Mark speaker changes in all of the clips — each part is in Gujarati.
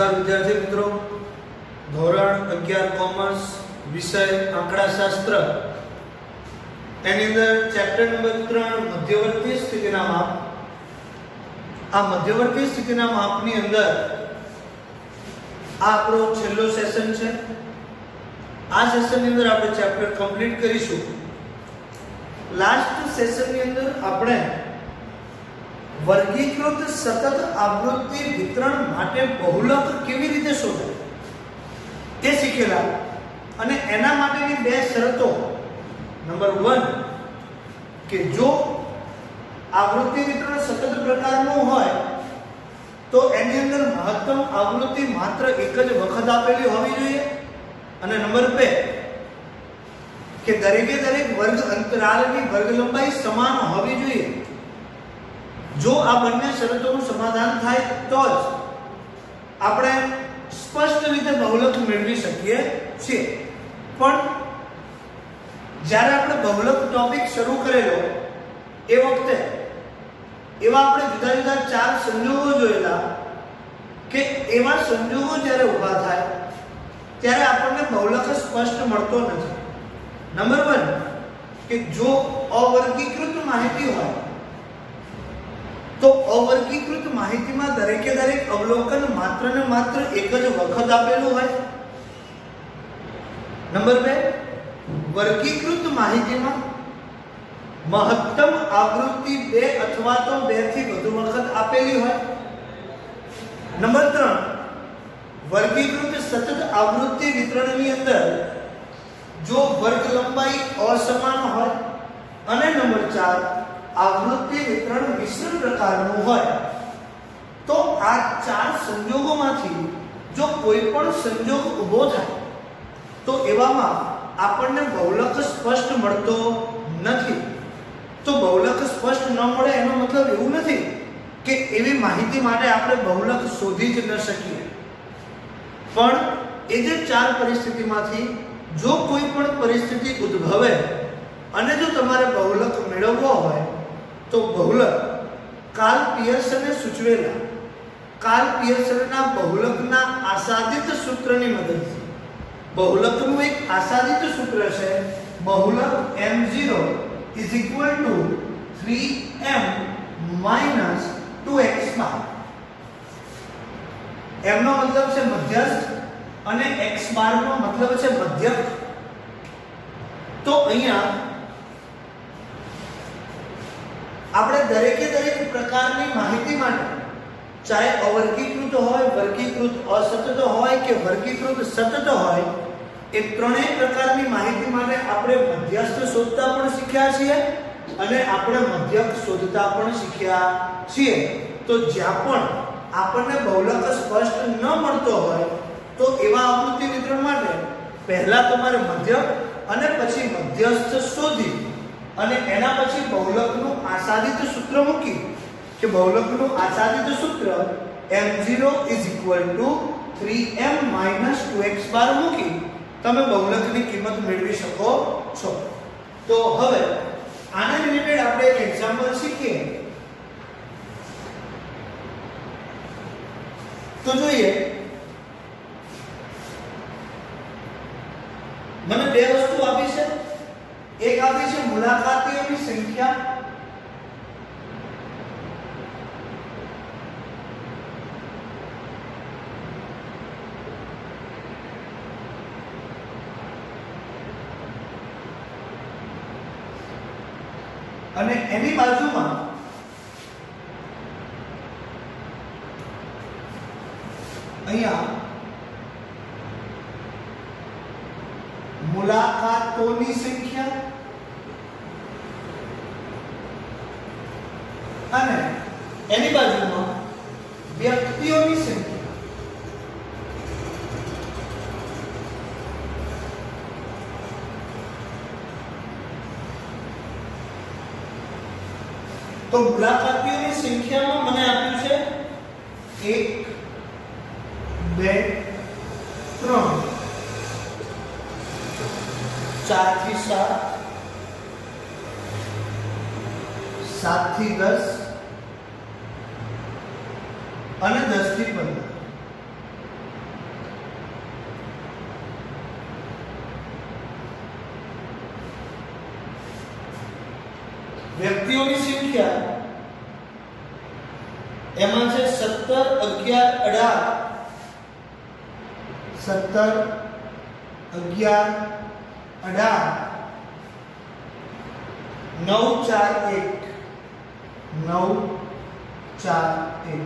Speaker 1: नमस्कार विद्यार्थी मित्रों, धोरण 11 कॉमर्स विषय आंकड़ाशास्त्र एनी अंदर चैप्टर नंबर 3 मध्यवर्ती स्थितिना माप। आ मध्यवर्ती स्थितिना मापनी अंदर आ आपणो छेल्लो सेशन छे। आ सेशन ની અંદર આપણે ચેપ્ટર કમ્પ્લીટ કરીશું। લાસ્ટ સેશન ની અંદર આપણે વર્ગીકૃત સતત આવૃત્તિ વિતરણ માટે બહુલક કેવી રીતે શોધાય તે શીખેલા અને એના માટેની બે શરતો। નંબર 1 કે જો આવૃત્તિ વિતરણ સતત પ્રકારનું હોય તો એની અંદર મહત્તમ આવૃત્તિ માત્ર એક જ વખત આપેલી હોવી જોઈએ અને નંબર 2 કે દરેકે દરેક વર્ગ અંતરાલની વર્ગ લંબાઈ સમાન હોવી જોઈએ। જો આ બંને શરતોનું સમાધાન થાય તો જ આપણે સ્પષ્ટ રીતે બહુલક મેળવી શકીએ છીએ। પણ જ્યારે આપણે બહુલક ટોપિક શરૂ કરેલો એ વખતે એવા આપણે જુદા જુદા ચાર સંજોગો જોયેલા કે એવા સંજોગો જ્યારે ઊભા થાય ત્યારે આપણને બહુલક સ્પષ્ટ મળતો નથી। નંબર 1 કે જો અવર્ગીકૃત માહિતી હોય તો અવર્ગીકૃત માહિતીમાં દરેકે દરેક અવલોકન માત્ર ને માત્ર એક જ વખત આપેલું હોય। નંબર 2 વર્ગીકૃત માહિતીમાં મહત્તમ આવૃત્તિ 2 અથવા તો 2 થી વધુ વખત આપેલી હોય। નંબર 3 વર્ગીકૃત સતત આવૃત્તિ વિતરણની અંદર જો વર્ગ લંબાઈ અસમાન હોય અને નંબર 4 आवृत्ति वितरण मिश्र प्रकारનું હોય। તો આ ચાર સંજોગોમાંથી જો કોઈ પણ સંજોગ ઊભો થાય તો એવામાં આપણને બહુલક સ્પષ્ટ મળતો નથી। તો બહુલક સ્પષ્ટ ન મળે એનો મતલબ એવું નથી કે એવી માહિતી માટે આપણે બહુલક શોધી જ ન શકીએ, પણ એ જે ચાર પરિસ્થિતિમાંથી જો કોઈ પણ પરિસ્થિતિ ઉદ્ભવે અને જો તમારે બહુલક મેળવવો હોય તો બહુલક કાર્લ પિયર્સને સૂચવેલા કાર્લ પિયર્સનના બહુલકના આસાદિત સૂત્રની મદદથી બહુલકનું એક આસાદિત સૂત્ર છે બહુલક m0 = 3m - 2x બાર। m નો મતલબ છે મધ્યસ્થ અને x બાર નો મતલબ છે મધ્યક। તો અહીંયા આપણે દરેકે દરેક પ્રકારની માહિતી માટે ચાહે અવર્ગીકૃત હોય, વર્ગીકૃત અસતત હોય કે વર્ગીકૃત સતત હોય એ ત્રણેય પ્રકારની માહિતી માટે આપણે મધ્યસ્થ શોધતા પણ શીખ્યા છીએ અને આપણે મધ્યક શોધતા પણ શીખ્યા છીએ। તો જ્યાં પણ આપણને બહુલક સ્પષ્ટ ન મળતો હોય તો એવા આવૃત્તિ વિતરણ માટે પહેલા તમારે મધ્યક અને પછી મધ્યસ્થ શોધી અને એના પછી બહુલકનું આસાદિત સૂત્ર મૂકી કે બહુલકનું આસાદિત સૂત્ર m0 = 3m - 2x બાર મૂકી તમે બહુલકની કિંમત મેળવી શકો છો। તો હવે આના રિલેટેડ આપણે એક એક્ઝામ્પલ શીખીએ। તો જોઈએ, મને બે વસ્તુ આપી છે। एक आपी છે મુલાકાતીઓની સંખ્યા અને એની બાજુમાં અહીંયા मुलाकातों संख्या અને એની બાજુમાં વ્યક્તિઓની સંખ્યા। તો મુલાકાતીઓની સંખ્યામાં મને આપ્યું છે 1 2 3 4 થી 7 7 થી 10 અને 10 થી 15। વ્યક્તિઓની સંખ્યા એમાં છે 17, 11, 18 17, 11, 18 9, 4, 1 9, 4, 1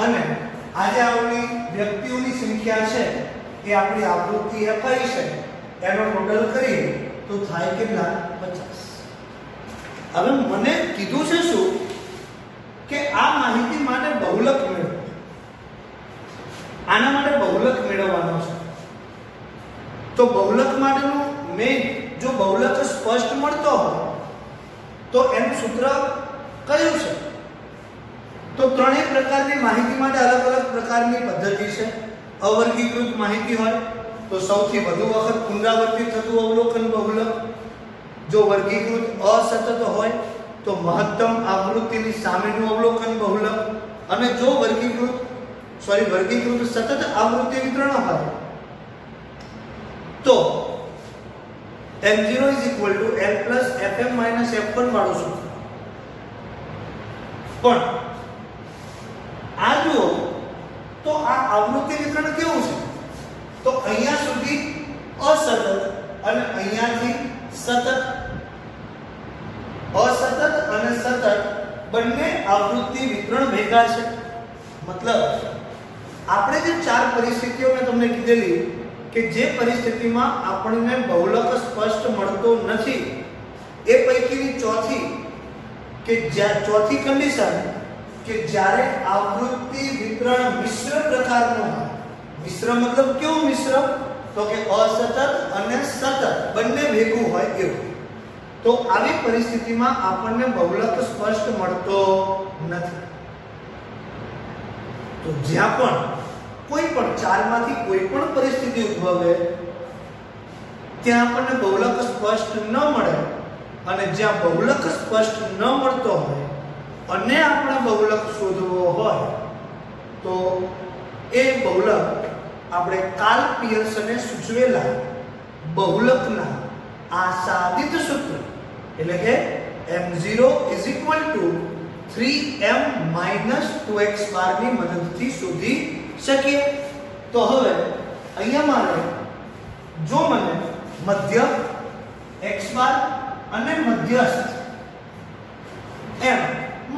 Speaker 1: અને આજે આપણી વ્યક્તિઓની સંખ્યા છે એ આપણી આવૃત્તિ fi છે એનો ટોટલ કરીએ તો થાય કેટલા 50. હવે મને કીધું છે શું કે આ માહિતી માટે બહુલક મેળવો. આના માટે બહુલક મેળવવાનો છે. તો બહુલક માટેનું મેઇન જો બહુલક સ્પષ્ટ મળતો હોય તો એનું સૂત્ર કયું છે? તો ત્રણેય પ્રકારની માહિતી માટે અલગ અલગ પ્રકારની પદ્ધતિ છે. અવર્ગીકૃત માહિતી હોય તો સૌથી વધુ વખત પુનરાવર્તિત થતું અવલોકન બહુલક. જો વર્ગીકૃત અસતત હોય તો મહત્તમ આવૃત્તિની સામેનું અવલોકન બહુલક. અને જો વર્ગીકૃત સતત આવૃત્તિ વિતરણ હોય તો m0 l fm f1 વાળું સૂત્ર. પણ આ જુઓ તો આ આવૃત્તિ વિતરણ કેવું છે? તો અહીંયા સુધી અસતત અને અહીંયાથી સતત. અસતત અને સતત બંને આવૃત્તિ વિતરણ ભેગા છે. મતલબ આપણે જે ચાર પરિસ્થિતિઓ મેં તમને કીધેલી કે જે પરિસ્થિતિમાં આપણને બહુલક સ્પષ્ટ મળતો નથી એ પૈકીની ચોથી કન્ડિશન કે જ્યારે આવૃત્તિ વિતરણ મિશ્ર પ્રકારનું હોય. મિશ્ર મતલબ કેવું મિશ્ર? તો કે અસતત અને સતત બંને ભેગું હોય એવું. તો આવી પરિસ્થિતિમાં આપણને બહુલક સ્પષ્ટ મળતો નથી. તો જ્યાં પણ કોઈ પણ ચારમાંથી કોઈ પણ પરિસ્થિતિ ઉદ્ભવે ત્યાં આપણને બહુલક સ્પષ્ટ ન મળે અને જ્યાં બહુલક સ્પષ્ટ ન મળતો હોય અને આપણે બહુલક શોધવો હોય તો એ બહુલક આપણે કાર્લ પિયર્સને સૂચવેલા બહુલકના આસાદિત સૂત્ર એટલે કે m0 3m - 2x બાર ની મદદથી શોધી શકીએ. તો હવે અહીંયા મારે જો મને મધ્યક x બાર અને મધ્યસ્થ એમ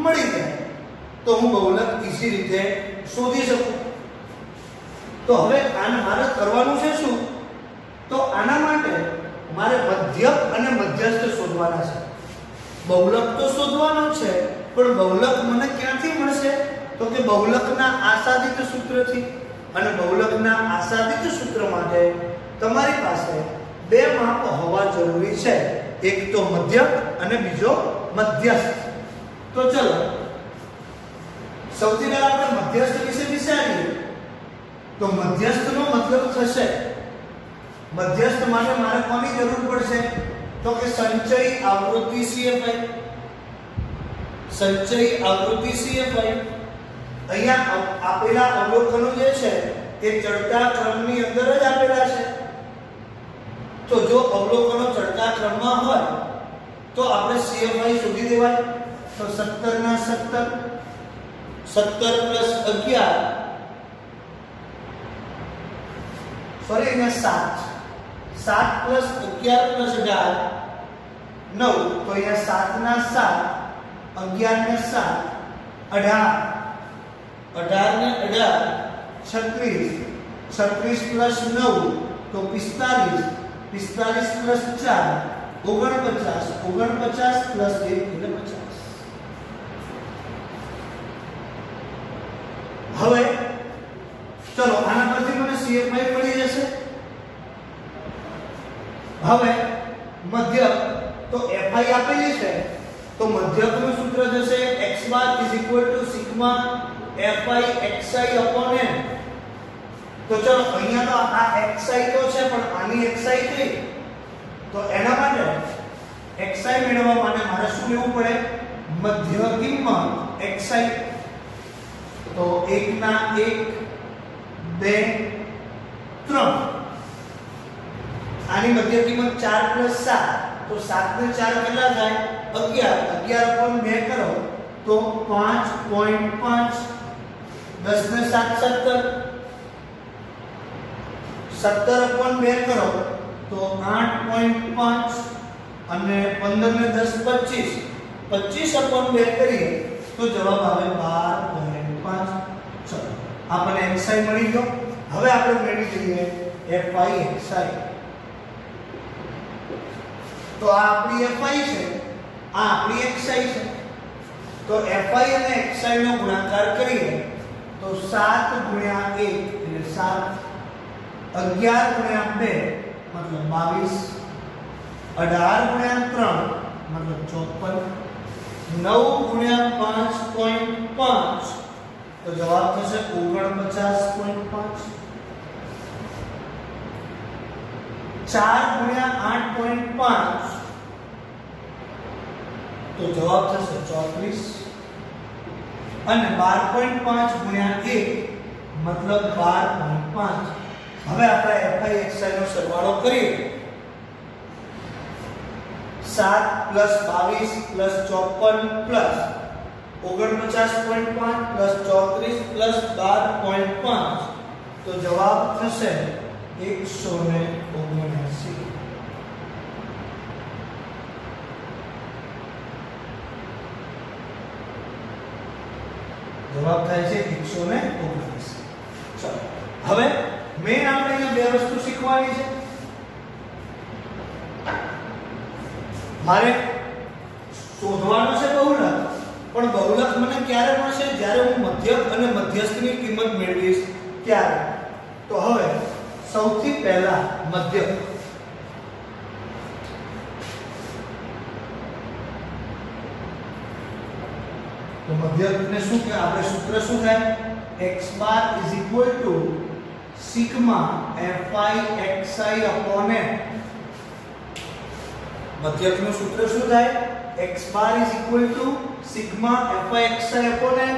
Speaker 1: મળી જાય તો હું બહુલક ઈઝી રીતે શોધી શકું. તો હવે આને મારે કરવાનું છે શું? તો આના માટે મારે મધ્યક અને મધ્યસ્થ શોધવાના છે. બહુલક તો શોધવાનો છે પણ બહુલક મને ક્યાંથી મળશે? તો કે બહુલકના આસાદિત સૂત્રથી. અને બહુલકના આસાદિત સૂત્ર માટે તમારી પાસે બે માપ હોવા જરૂરી છે. એક તો મધ્યક અને બીજો મધ્યસ્થ. તો ચલો સૌથી પહેલા આપણે મધ્યસ્થ વિશે વિચારીએ. તો મધ્યસ્થનો મતલબ થશે મધ્યસ્થ માટે મારે કોની જરૂર પડશે? તો કે સંચય આવૃત્તિ CFI. સંચય આવૃત્તિ CFI અહીંયા આપેલા અવલોકનો જે છે એ ચડતા ક્રમની અંદર જ આપેલા છે. તો જો અવલોકનો ચડતા ક્રમમાં હોય તો આપણે CFI શોધી દેવાય. તો 17 ના 17 17 + 11 સોરી અહીંયા 7 + 11 + 18 9. તો અહીંયા 7 ના 7 11 ને 7 18 ને 18 36 36 + 9 તો 45 45 + 4 49 49 + 1 એટલે 50. હવે ચલો આના પરથી મને CFI મળી જશે. હવે મધ્યક તો fi આપેલી છે તો મધ્યકનું સૂત્ર જશે x bar = sigma fi xi upon n. તો ચલો અહીંયા તો આ xi તો છે પણ આની xi કઈ? તો એના માટે xi મેળવવા માટે મારે શું લેવું પડે? મધ્ય કિંમત xi. તો 1 ના 1 2 3 આની મધ્ય કિંમત 4 + 7 तो 7 ને 4 કેટલા થાય 11 11/2 કરો તો 5.5 10 ને 7 17 17/2 કરો તો 8.5 અને 15 ને 10 25 25/2 કરીએ તો જવાબ આવે 12.5 ચલો આપણને xi મળી ગયો હવે આપણે મેળવી લઈએ fi xi તો આ આપણી fi છે આ આપણી xi છે તો fi અને xi નો ગુણાકાર કરીએ તો 7 ગુણ્યા 1 એટલે 7 11 ગુણ્યા 2 मतलब 22 18 गुण્યા 3 मतलब 54 9 गुण્યા 5.5 तो जवाब થશે 49.5 4 गुण્યા 8.5 तो जवाब થશે 34 અને 12.5 ગુણ્યા 1 मतलब 12.5 હવે આપણે fi xi નો સરવાળો કરીએ 7 + 22 + 54 + 49.5 + 34 + 12.5 તો જવાબ થશે 179 જવાબ થાય છે 179 ચલો હવે મેં આપણે અહીંયા બે વસ્તુ શીખવાની છે મારે શોધવાનો છે બહુલક પણ બહુલક મને ક્યારે મળશે જ્યારે હું મધ્યક અને મધ્યસ્થની કિંમત મેળવીશ ત્યારે તો હવે સૌથી પહેલા મધ્યક તો મધ્યકને શું કે આપણે સૂત્ર શું થાય x bar = sigma fi xi upon n મધ્યકનું સૂત્ર શું થાય x bar = sigma fi xi upon n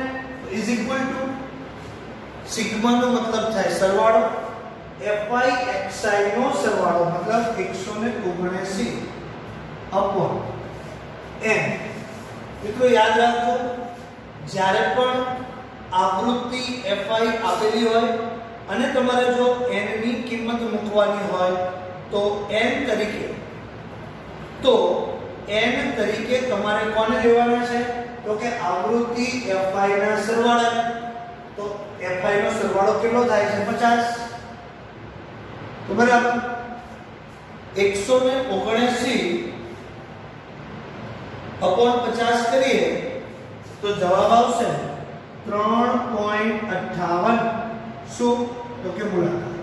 Speaker 1: sigma નો મતલબ થાય સરવાળો fi xi નો સરવાળો મતલબ 179 upon n મિત્રો યાદ રાખજો જ્યારે પણ આવૃત્તિ fi આપેલી હોય અને તમારે જો n ની કિંમત મૂકવાની હોય તો n તરીકે તમારે કોને લેવાના છે તો કે આવૃત્તિ fi ના સરવાળા તો fi નો સરવાળો કેટલો થાય છે 50 તો બરાબર 179/50 કરીએ તો જવાબ આવશે 3.58 શું તો કે ગુણાકાર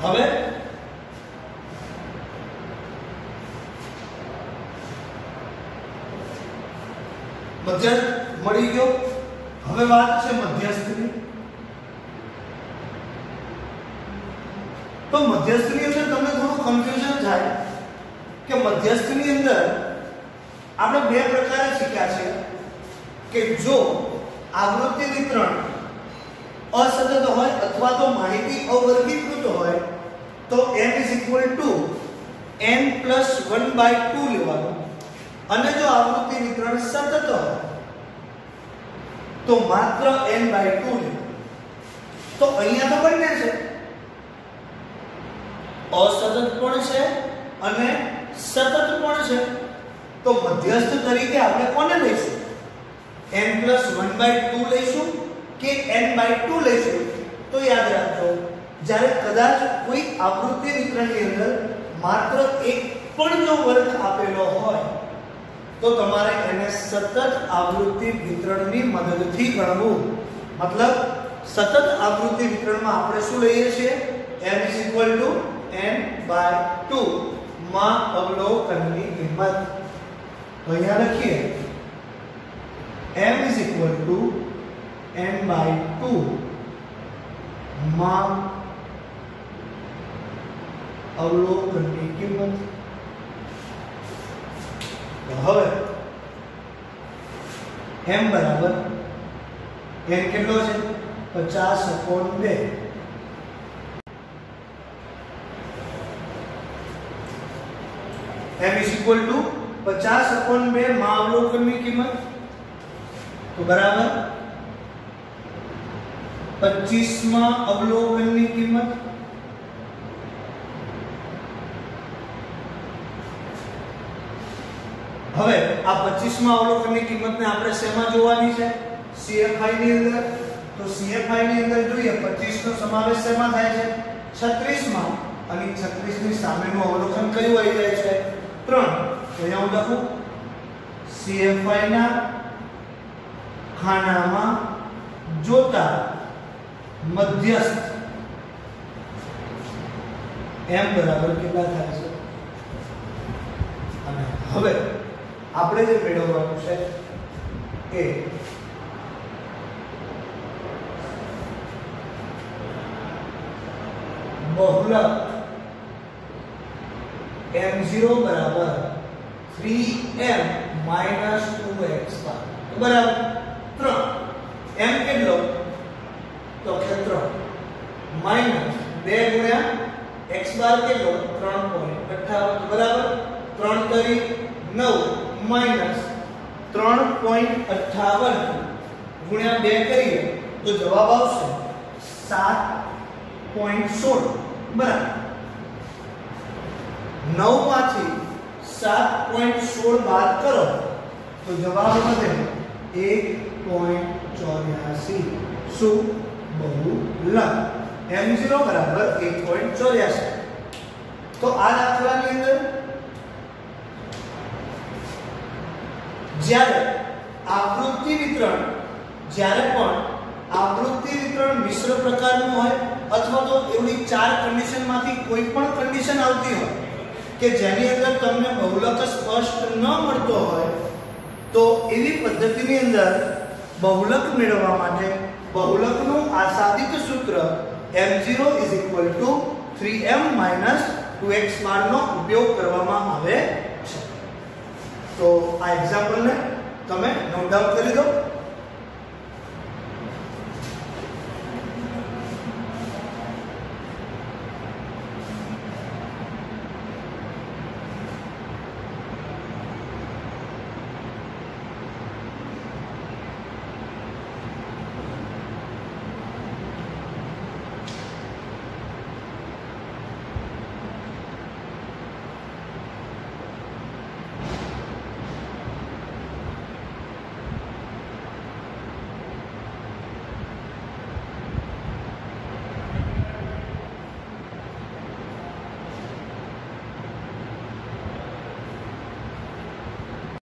Speaker 1: હવે મધ્યસ્થ મળી ગયો હવે વાત છે મધ્યસ્થની તો મધ્યસ્થની અંદર તમને થોડું કન્ફ્યુઝન થાય કે મધ્યસ્થની અંદર આપણે બે પ્રકારે શીખ્યા છે કે જો આવૃત્તિ વિતરણ અસતત હોય અથવા તો માહિતી અવર્ગીકૃત હોય તો m n + 1/2 લેવાનું અને જો આવૃત્તિ વિતરણ સતત હોય તો માત્ર n/2 લેવાનું તો અહીંયા તો બંને છે અસતત પણ છે અને સતત પણ છે તો મધ્યસ્થ તરીકે આપણે કોને લઈશું n + 1/2 લઈશું કે n/2 લઈશું તો યાદ રાખજો જ્યારે કદાચ કોઈ આવૃત્તિ વિતરણની અંદર માત્ર એક પણ જો વર્ગ આપેલો હોય તો તમારે એને સતત આવૃત્તિ વિતરણની મદદથી ગણવું મતલબ સતત આવૃત્તિ વિતરણમાં આપણે શું લઈએ છીએ m n/2 માં અવલોકનની કિંમત તો અહીંયા લખીએ m n/2 માં અવલોકનની કિંમત તો હવે m બરાબર n કેટલો છે 50/2 ઇક્વલ ટુ 50/2 માં અવલોકનની કિંમત તો બરાબર 25 માં અવલોકનની કિંમત હવે આ 25 માં અવલોકનની કિંમતને આપણે શેમાં જોવાની છે CFI ની અંદર તો CFI ની અંદર જોઈએ 25 નો સમાવેશ શેમાં થાય છે 36 માં અને 36 ની સામેનું અવલોકન કયું આવી જાય છે 3 તો અહીંયા હું લખું CFI ના ખાનામાં જોતા મધ્યસ્થ m બરાબર કેટલા થાય છે અને હવે આપણે જે મેળવવાનું છે એ બહુલક m0 બરાબર 3m 2x બરાબર 3 m કેટલો તો કે 3 માઈનસ 2 ગુણ્યા x બાર કેટલો 3.58 બરાબર 3 કરી 9 માઈનસ 3.58 ગુણ્યા 2 કરીએ તો જવાબ આવશે 7.16 બરાબર 9 માંથી 7.16 બાદ કરો તો જવાબ વધે 1.84 શું બહુલક m0 બરાબર 1.84 તો આ દાખલાની અંદર જ્યારે પણ આવૃત્તિ વિતરણ મિશ્ર પ્રકારનું હોય અથવા તો એવી ચાર કન્ડિશન માંથી કોઈ પણ કન્ડિશન આવતી હોય કે જેની અંદર તમને બહુલક સ્પષ્ટ ન મળતો હોય તો એવી પદ્ધતિની અંદર બહુલક મેળવવા માટે બહુલકનું આસાદિત સૂત્ર m0 3m 2x નો ઉપયોગ કરવામાં આવે છે તો આ એક્ઝામ્પલને તમે નોટ ડાઉન કરી દો